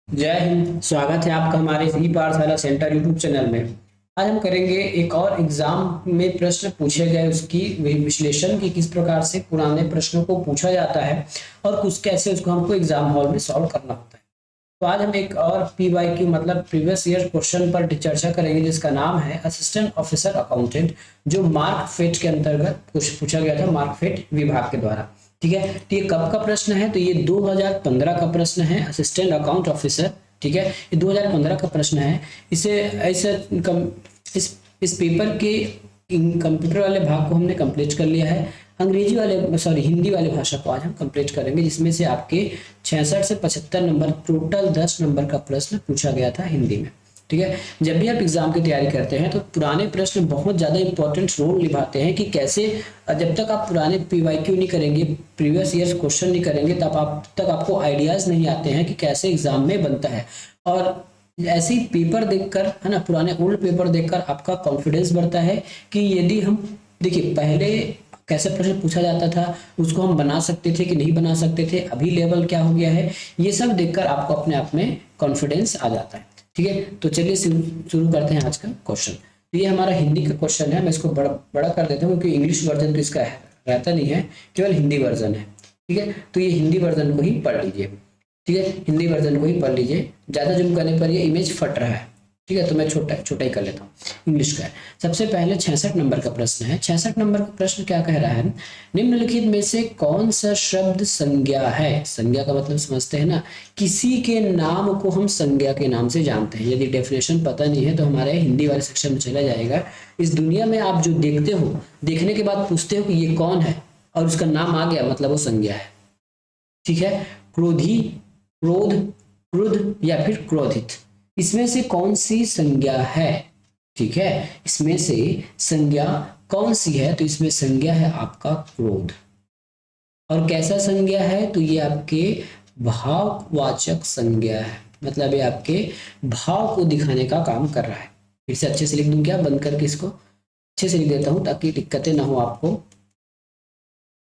जय हिंद। स्वागत है आपका हमारे ई पाठशाला सेंटर यूट्यूब चैनल में। आज हम करेंगे एक और एग्जाम में प्रश्न पूछे गए उसकी विश्लेषण की किस प्रकार से पुराने प्रश्नों को पूछा जाता है और कुछ कैसे उसको हमको एग्जाम हॉल में सॉल्व करना होता है। तो आज हम एक और PYQ मतलब प्रीवियस ईयर क्वेश्चन पर चर्चा करेंगे जिसका नाम है असिस्टेंट ऑफिसर अकाउंटेंट, जो मार्क फेट के अंतर्गत पूछा गया था, मार्क फेट विभाग के द्वारा। ठीक है, तो ये कब का प्रश्न है? तो ये 2015 का प्रश्न है, असिस्टेंट अकाउंट ऑफिसर। ठीक है, ये 2015 का प्रश्न है। इसे ऐसे इस पेपर के कंप्यूटर वाले भाग को हमने कंप्लीट कर लिया है। अंग्रेजी वाले हिंदी वाले भाषा को आज हम कंप्लीट करेंगे, जिसमें से आपके 66 से 75 नंबर, टोटल 10 नंबर का प्रश्न पूछा गया था हिंदी में। ठीक है, जब भी आप एग्जाम की तैयारी करते हैं तो पुराने प्रश्न बहुत ज्यादा इंपॉर्टेंट रोल निभाते हैं कि कैसे, जब तक आप पुराने PYQ नहीं करेंगे, प्रीवियस ईयर क्वेश्चन नहीं करेंगे, तब तक आपको आइडियाज नहीं आते हैं कि कैसे एग्जाम में बनता है। और ऐसे ही पेपर देखकर, है ना, पुराने ओल्ड पेपर देखकर आपका कॉन्फिडेंस बढ़ता है कि यदि हम, देखिए पहले कैसे प्रश्न पूछा जाता था, उसको हम बना सकते थे कि नहीं बना सकते थे, अभी लेवल क्या हो गया है, ये सब देखकर आपको अपने आप में कॉन्फिडेंस आ जाता है। ठीक है, तो चलिए शुरू करते हैं आज का क्वेश्चन। तो ये हमारा हिंदी का क्वेश्चन है। मैं इसको बड़ा कर देता हूँ क्योंकि इंग्लिश वर्जन तो इसका रहता नहीं है, केवल हिंदी वर्जन है। ठीक है, तो ये हिंदी वर्जन को ही पढ़ लीजिए। ठीक है, हिंदी वर्जन को ही पढ़ लीजिए, ज्यादा जूम करने पर ये इमेज फट रहा है। ठीक है, तो मैं छोटा ही कर लेता हूँ। इंग्लिश का है। सबसे पहले 66 नंबर का प्रश्न है। 66 नंबर का प्रश्न क्या कह रहा है? निम्नलिखित में से कौन सा शब्द संज्ञा है? संज्ञा का मतलब समझते हैं ना, किसी के नाम को हम संज्ञा के नाम से जानते हैं। यदि डेफिनेशन पता नहीं है तो हमारे हिंदी वाले सेक्शन में चला जाएगा। इस दुनिया में आप जो देखते हो, देखने के बाद पूछते हो कि ये कौन है, और उसका नाम आ गया, मतलब वो संज्ञा है। ठीक है, क्रोधी, क्रोध, क्रुद्ध या फिर क्रोधित, इसमें से कौन सी संज्ञा है? ठीक है, इसमें से संज्ञा कौन सी है? तो इसमें संज्ञा है आपका क्रोध। और कैसा संज्ञा है? तो ये आपके भाववाचक संज्ञा है, मतलब ये आपके भाव को दिखाने का काम कर रहा है। फिर से अच्छे से लिख दूं क्या, बंद करके इसको अच्छे से लिख देता हूं ताकि दिक्कतें ना हो आपको।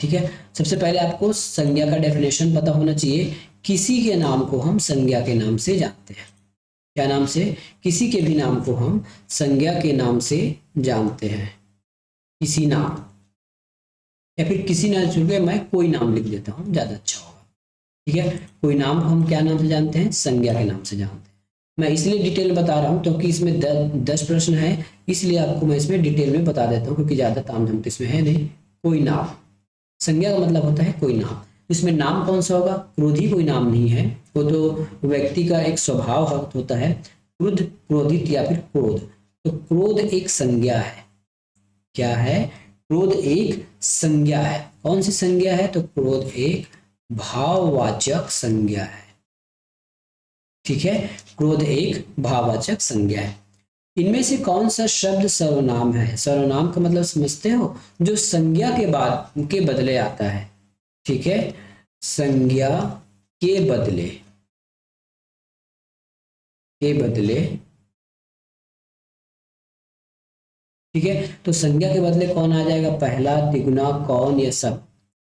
ठीक है, सबसे पहले आपको संज्ञा का डेफिनेशन पता होना चाहिए। किसी के नाम को हम संज्ञा के नाम से जानते हैं। क्या नाम से? किसी के भी नाम को हम संज्ञा के नाम से जानते हैं। किसी नाम, या फिर किसी नाम छोड़ के मैं कोई नाम लिख देता हूं, ज्यादा अच्छा होगा। ठीक है, कोई नाम को हम क्या नाम से जानते हैं? संज्ञा के नाम से जानते हैं। मैं इसलिए डिटेल बता रहा हूं क्योंकि इसमें 10 प्रश्न है, इसलिए आपको मैं इसमें डिटेल में बता देता हूं, क्योंकि ज्यादा तामझाम तो इसमें है नहीं। कोई नाम, संज्ञा का मतलब होता है कोई नाम। इसमें नाम कौन सा होगा? क्रोधी कोई नाम नहीं है, वो तो व्यक्ति का एक स्वभाव होता है। क्रुद्ध, क्रोधित या फिर क्रोध, तो क्रोध एक संज्ञा है। क्या है? क्रोध एक संज्ञा है। कौन सी संज्ञा है? तो क्रोध एक भाववाचक संज्ञा है। ठीक है, क्रोध एक भाववाचक संज्ञा है। इनमें से कौन सा शब्द सर्वनाम है? सर्वनाम का मतलब समझते हो, जो संज्ञा के बाद के बदले आता है। ठीक है, संज्ञा के बदले ठीक है, तो संज्ञा के बदले कौन आ जाएगा? पहला, तिगुना, कौन, ये सब।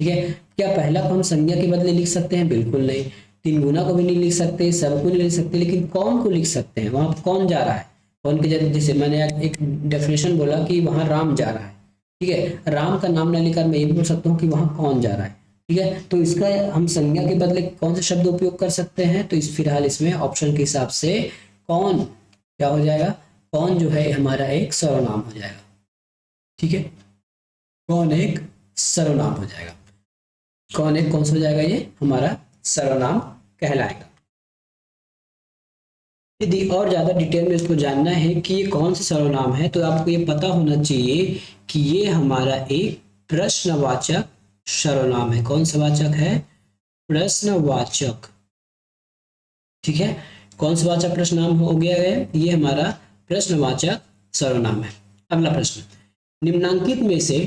ठीक है, क्या पहला को हम संज्ञा के बदले लिख सकते हैं? बिल्कुल नहीं। तीन गुना को भी नहीं लिख सकते, सब को नहीं लिख सकते, लेकिन कौन को लिख सकते हैं। वहां कौन जा रहा है, कौन के जैसे मैंने एक डेफिनेशन बोला कि वहां राम जा रहा है। ठीक है, राम का नाम न लेकर मैं ये बोल सकता हूँ कि वहां कौन जा रहा है। ठीक है, तो इसका हम संज्ञा के बदले कौन सा शब्द उपयोग कर सकते हैं? तो इस फिलहाल इसमें ऑप्शन के हिसाब से कौन क्या हो जाएगा? कौन जो है हमारा एक सर्वनाम हो जाएगा। ठीक है, कौन एक सर्वनाम हो जाएगा। कौन एक कौन सा हो जाएगा? ये हमारा सर्वनाम कहलाएगा। यदि और ज्यादा डिटेल में इसको जानना है कि ये कौन सा सर्वनाम है, तो आपको ये पता होना चाहिए कि ये हमारा एक प्रश्नवाचक सर्वनाम है। कौन सा वाचक है? प्रश्नवाचक। ठीक है, कौन सा वाचक प्रश्ननाम हो गया है? ये हमारा प्रश्नवाचक सर्वनाम है। अगला प्रश्न, निम्नांकित में से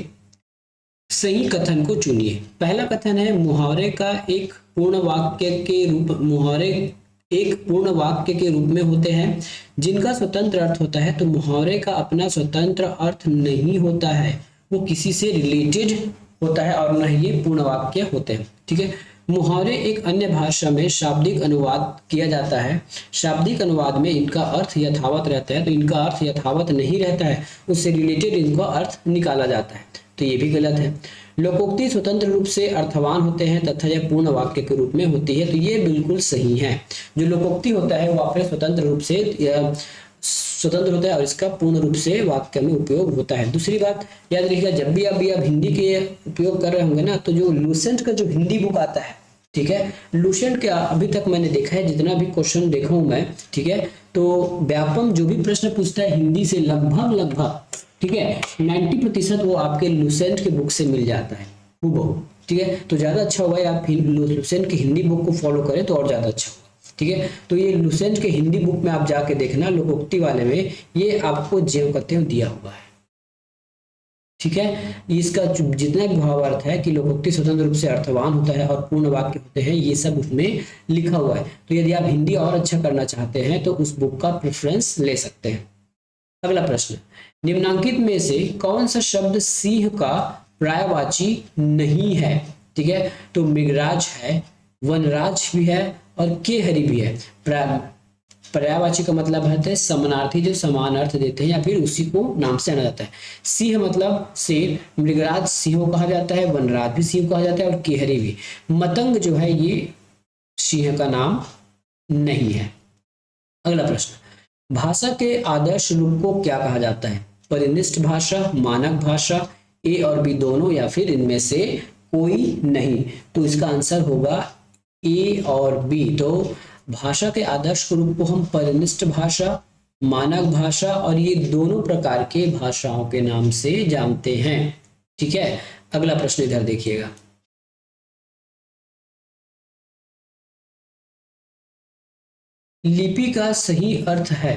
सही कथन को चुनिए। पहला कथन है, मुहावरे का एक पूर्ण वाक्य के रूप, मुहावरे एक पूर्ण वाक्य के रूप में होते हैं जिनका स्वतंत्र अर्थ होता है। तो मुहावरे का अपना स्वतंत्र अर्थ नहीं होता है, वो किसी से रिलेटेड होता है और न ही ये पूर्ण वाक्य होते हैं। ठीक है, मुहावरे एक अन्य भाषा में शाब्दिक अनुवाद किया जाता है। शाब्दिक अनुवाद में इनका अर्थ यथावत रहता है, तो इनका अर्थ यथावत नहीं रहता है, उससे रिलेटेड इनका अर्थ निकाला जाता है, तो ये भी गलत है। लोकोक्ति स्वतंत्र रूप से अर्थवान होते हैं तथा यह पूर्ण वाक्य के रूप में होती है, तो ये बिल्कुल सही है। जो लोकोक्ति होता है वो अपने स्वतंत्र रूप से स्वतंत्र होता है और इसका पूर्ण रूप से वाक्य में उपयोग होता है। दूसरी बात याद रखिएगा, जब भी आप हिंदी के उपयोग कर रहे होंगे ना, तो जो लूसेंट का जो हिंदी बुक आता है, ठीक है, लूसेंट का अभी तक मैंने देखा है, जितना भी क्वेश्चन देखा हूं मैं, ठीक है, तो व्यापम जो भी प्रश्न पूछता है हिंदी से लगभग, ठीक है, 90% वो आपके लूसेंट के बुक से मिल जाता है हूबहू, ठीक है। तो ज्यादा अच्छा होगा आप लूसेंट की हिंदी बुक को फॉलो करें तो और ज्यादा अच्छा होगा, ठीक है। तो ये लूसेंट के हिंदी बुक में आप जाके देखना, लोकोक्ति वाले में ये आपको ज्यों कहते हुए दिया हुआ है, ठीक है। इसका जितना भी भावार्थ है कि लोकोक्ति स्वतंत्र रूप से अर्थवान होता है और पूर्ण वाक्य होते हैं, ये सब उसमें लिखा हुआ है। तो यदि आप हिंदी और अच्छा करना चाहते हैं तो उस बुक का प्रेफरेंस ले सकते हैं। अगला प्रश्न, निम्नांकित में से कौन सा शब्द सिंह का पर्यायवाची नहीं है? ठीक है, तो मृगराज है, वनराज भी है और केहरी भी है। पर्यायवाची का मतलब है समानार्थी जो समान अर्थ देते हैं या फिर उसी को नाम से जाना जाता है। सिंह मतलब शेर, मृगराज सिंह कहा जाता है, वनराज भी सिंह कहा जाता है और केहरी भी। मतंग जो है ये सिंह का नाम नहीं है। अगला प्रश्न, भाषा के आदर्श रूप को क्या कहा जाता है? परिनिष्ठ भाषा, मानक भाषा, ए और बी दोनों या फिर इनमें से कोई नहीं। तो इसका आंसर होगा ए और बी। तो भाषा के आदर्श रूप को हम परिनिष्ठ भाषा, मानक भाषा और ये दोनों प्रकार के भाषाओं के नाम से जानते हैं। ठीक है, अगला प्रश्न इधर देखिएगा। लिपि का सही अर्थ है,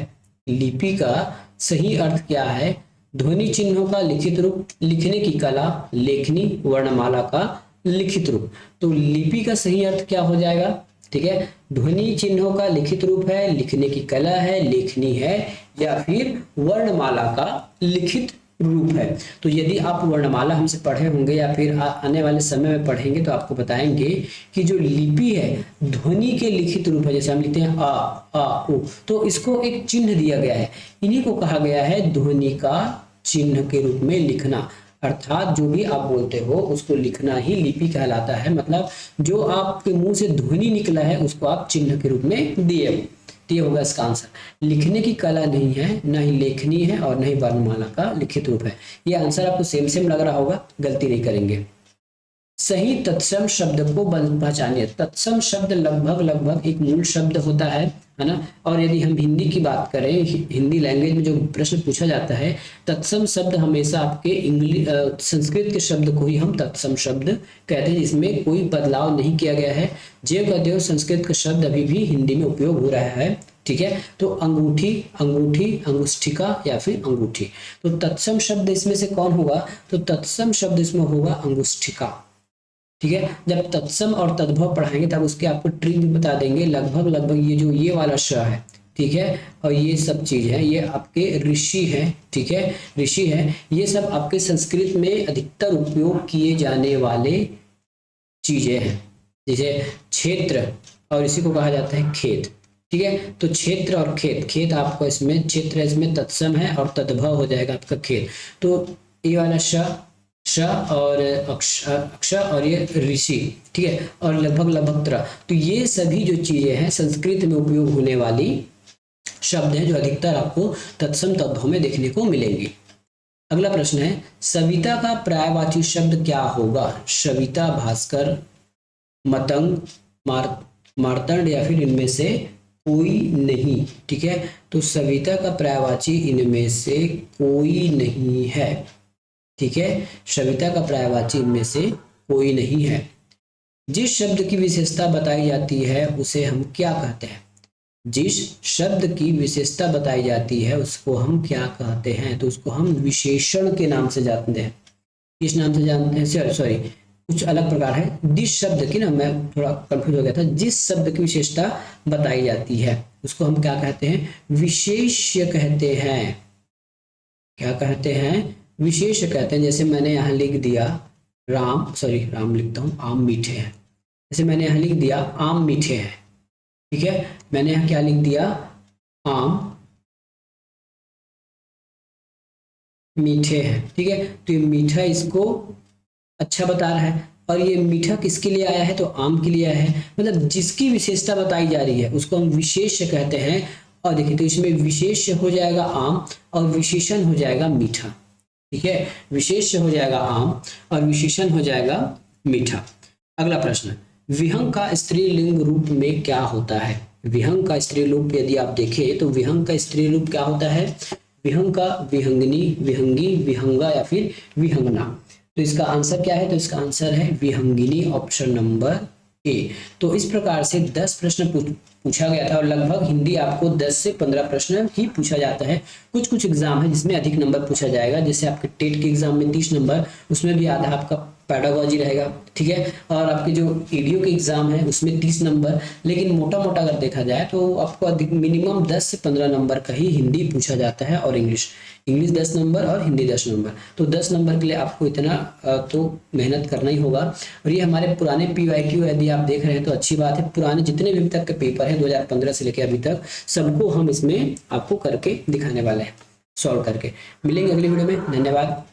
लिपि का सही अर्थ क्या है? ध्वनि चिन्हों का लिखित रूप, लिखने की कला, लेखनी, वर्णमाला का लिखित रूप। तो लिपि का सही अर्थ क्या हो जाएगा? ठीक है, ध्वनि चिन्हों का लिखित रूप है, लिखने की कला है, लेखनी है या फिर वर्णमाला का लिखित रूप है। तो यदि आप वर्णमाला हमसे पढ़े होंगे या फिर आने वाले समय में पढ़ेंगे तो आपको बताएंगे कि जो लिपि है ध्वनि के लिखित रूप है। जैसे हम लिखते हैं आ उ, तो इसको एक चिन्ह दिया गया है, इन्हीं को कहा गया है ध्वनि का चिन्ह के रूप में लिखना। अर्थात जो भी आप बोलते हो उसको लिखना ही लिपि कहलाता है। मतलब जो आपके मुंह से ध्वनि निकला है उसको आप चिन्ह के रूप में दिए हो। ये होगा इसका आंसर। लिखने की कला नहीं है, न ही लेखनी है और न ही वर्णमाला का लिखित रूप है। ये आंसर आपको सेम सेम लग रहा होगा, गलती नहीं करेंगे। सही तत्सम शब्द को पहचानिए। तत्सम शब्द लगभग एक मूल शब्द होता है ना। और यदि हम हिंदी की बात करें, हिंदी लैंग्वेज में जो प्रश्न पूछा जाता है, तत्सम शब्द हमेशा आपके संस्कृत के शब्द को ही हम तत्सम शब्द कहते हैं, जिसमें कोई बदलाव नहीं किया गया है। ज्यों का त्यों संस्कृत का शब्द अभी भी हिंदी में उपयोग हो रहा है। ठीक है, तो अंगूठी, अंगूठी, अंगुष्ठिका या फिर अंगूठी। तो तत्सम शब्द इसमें से कौन होगा? तो तत्सम शब्द इसमें होगा अंगुष्ठिका। ठीक है, जब तत्सम और तद्भव पढ़ाएंगे तब उसके आपको ट्रिक भी बता देंगे। लगभग ये जो ये वाला श है, ठीक है, और ये सब चीज है, ये आपके ऋषि है। ठीक है, ऋषि है, ये सब आपके संस्कृत में अधिकतर उपयोग किए जाने वाले चीजें हैं। जैसे क्षेत्र और इसी को कहा जाता है खेत। ठीक है, तो क्षेत्र और खेत, खेत आपको इसमें क्षेत्र इसमें तत्सम है और तद्भव हो जाएगा आपका खेत। तो ये वाला श और अक्ष और ये ऋषि। ठीक है, और लगभग तरह। तो ये सभी जो चीजें हैं संस्कृत में उपयोग होने वाली शब्द हैं जो अधिकतर आपको तत्सम तद्भव में देखने को मिलेंगी। अगला प्रश्न है, सविता का पर्यायवाची शब्द क्या होगा? सविता, भास्कर, मतंग, मार्तंड या फिर इनमें से कोई नहीं। ठीक है, तो सविता का पर्यायवाची इनमें से कोई नहीं है। ठीक है, सविता का पर्यायवाची इनमें से कोई नहीं है। जिस शब्द की विशेषता बताई जाती है उसे हम क्या कहते हैं? जिस शब्द की विशेषता बताई जाती है उसको हम क्या कहते हैं? तो उसको हम विशेषण के नाम से जानते हैं। किस नाम से जानते हैं? सॉरी, कुछ अलग प्रकार है। जिस शब्द की ना, मैं थोड़ा कंफ्यूज हो गया था। जिस शब्द की विशेषता बताई जाती है उसको हम क्या कहते हैं? विशेष्य कहते हैं। क्या कहते हैं? विशेष कहते हैं। जैसे मैंने यहाँ लिख दिया राम लिखता हूँ, आम मीठे हैं। जैसे मैंने यहाँ लिख दिया आम मीठे हैं, ठीक है, मैंने यहाँ क्या लिख दिया, आम मीठे हैं, ठीक है। तो ये मीठा इसको अच्छा बता रहा है, और ये मीठा किसके लिए आया है, तो आम के लिए आया है, मतलब जिसकी विशेषता बताई जा रही है उसको हम विशेष्य कहते हैं। और देखिए तो इसमें विशेष्य हो जाएगा आम और विशेषण हो जाएगा मीठा, ठीक है, विशेष्य हो जाएगा आम और विशेषण हो जाएगा मीठा। अगला प्रश्न, विहंग का स्त्रीलिंग रूप में क्या होता है। विहंग का स्त्रीलिंग यदि आप देखें तो विहंग का स्त्रीलिंग क्या होता है, विहंग का विहंगनी, विहंगी, विहंगा या फिर विहंगना। तो इसका आंसर क्या है, तो इसका आंसर है विहंगिनी, ऑप्शन नंबर ए। तो इस प्रकार से 10 प्रश्न पूछा गया था और लगभग हिंदी आपको 10 से 15 प्रश्न ही पूछा जाता है। कुछ कुछ एग्जाम है जिसमें अधिक नंबर पूछा जाएगा, जैसे आपके टेट के एग्जाम में 30 नंबर, उसमें भी आधा आपका पैडागोजी रहेगा, ठीक है। और आपके जो ईडीओ के एग्जाम है उसमें 30 नंबर, लेकिन मोटा मोटा अगर देखा जाए तो आपको अधिक मिनिमम 10 से 15 नंबर का ही हिंदी पूछा जाता है, और इंग्लिश 10 नंबर और हिंदी 10 नंबर। तो 10 नंबर के लिए आपको इतना तो मेहनत करना ही होगा। और ये हमारे पुराने PYQ यदि आप देख रहे हैं तो अच्छी बात है, पुराने जितने भी अभी तक के पेपर हैं 2015 से लेकर अभी तक सबको हम इसमें आपको करके दिखाने वाले हैं, सॉल्व करके। मिलेंगे अगली वीडियो में, धन्यवाद।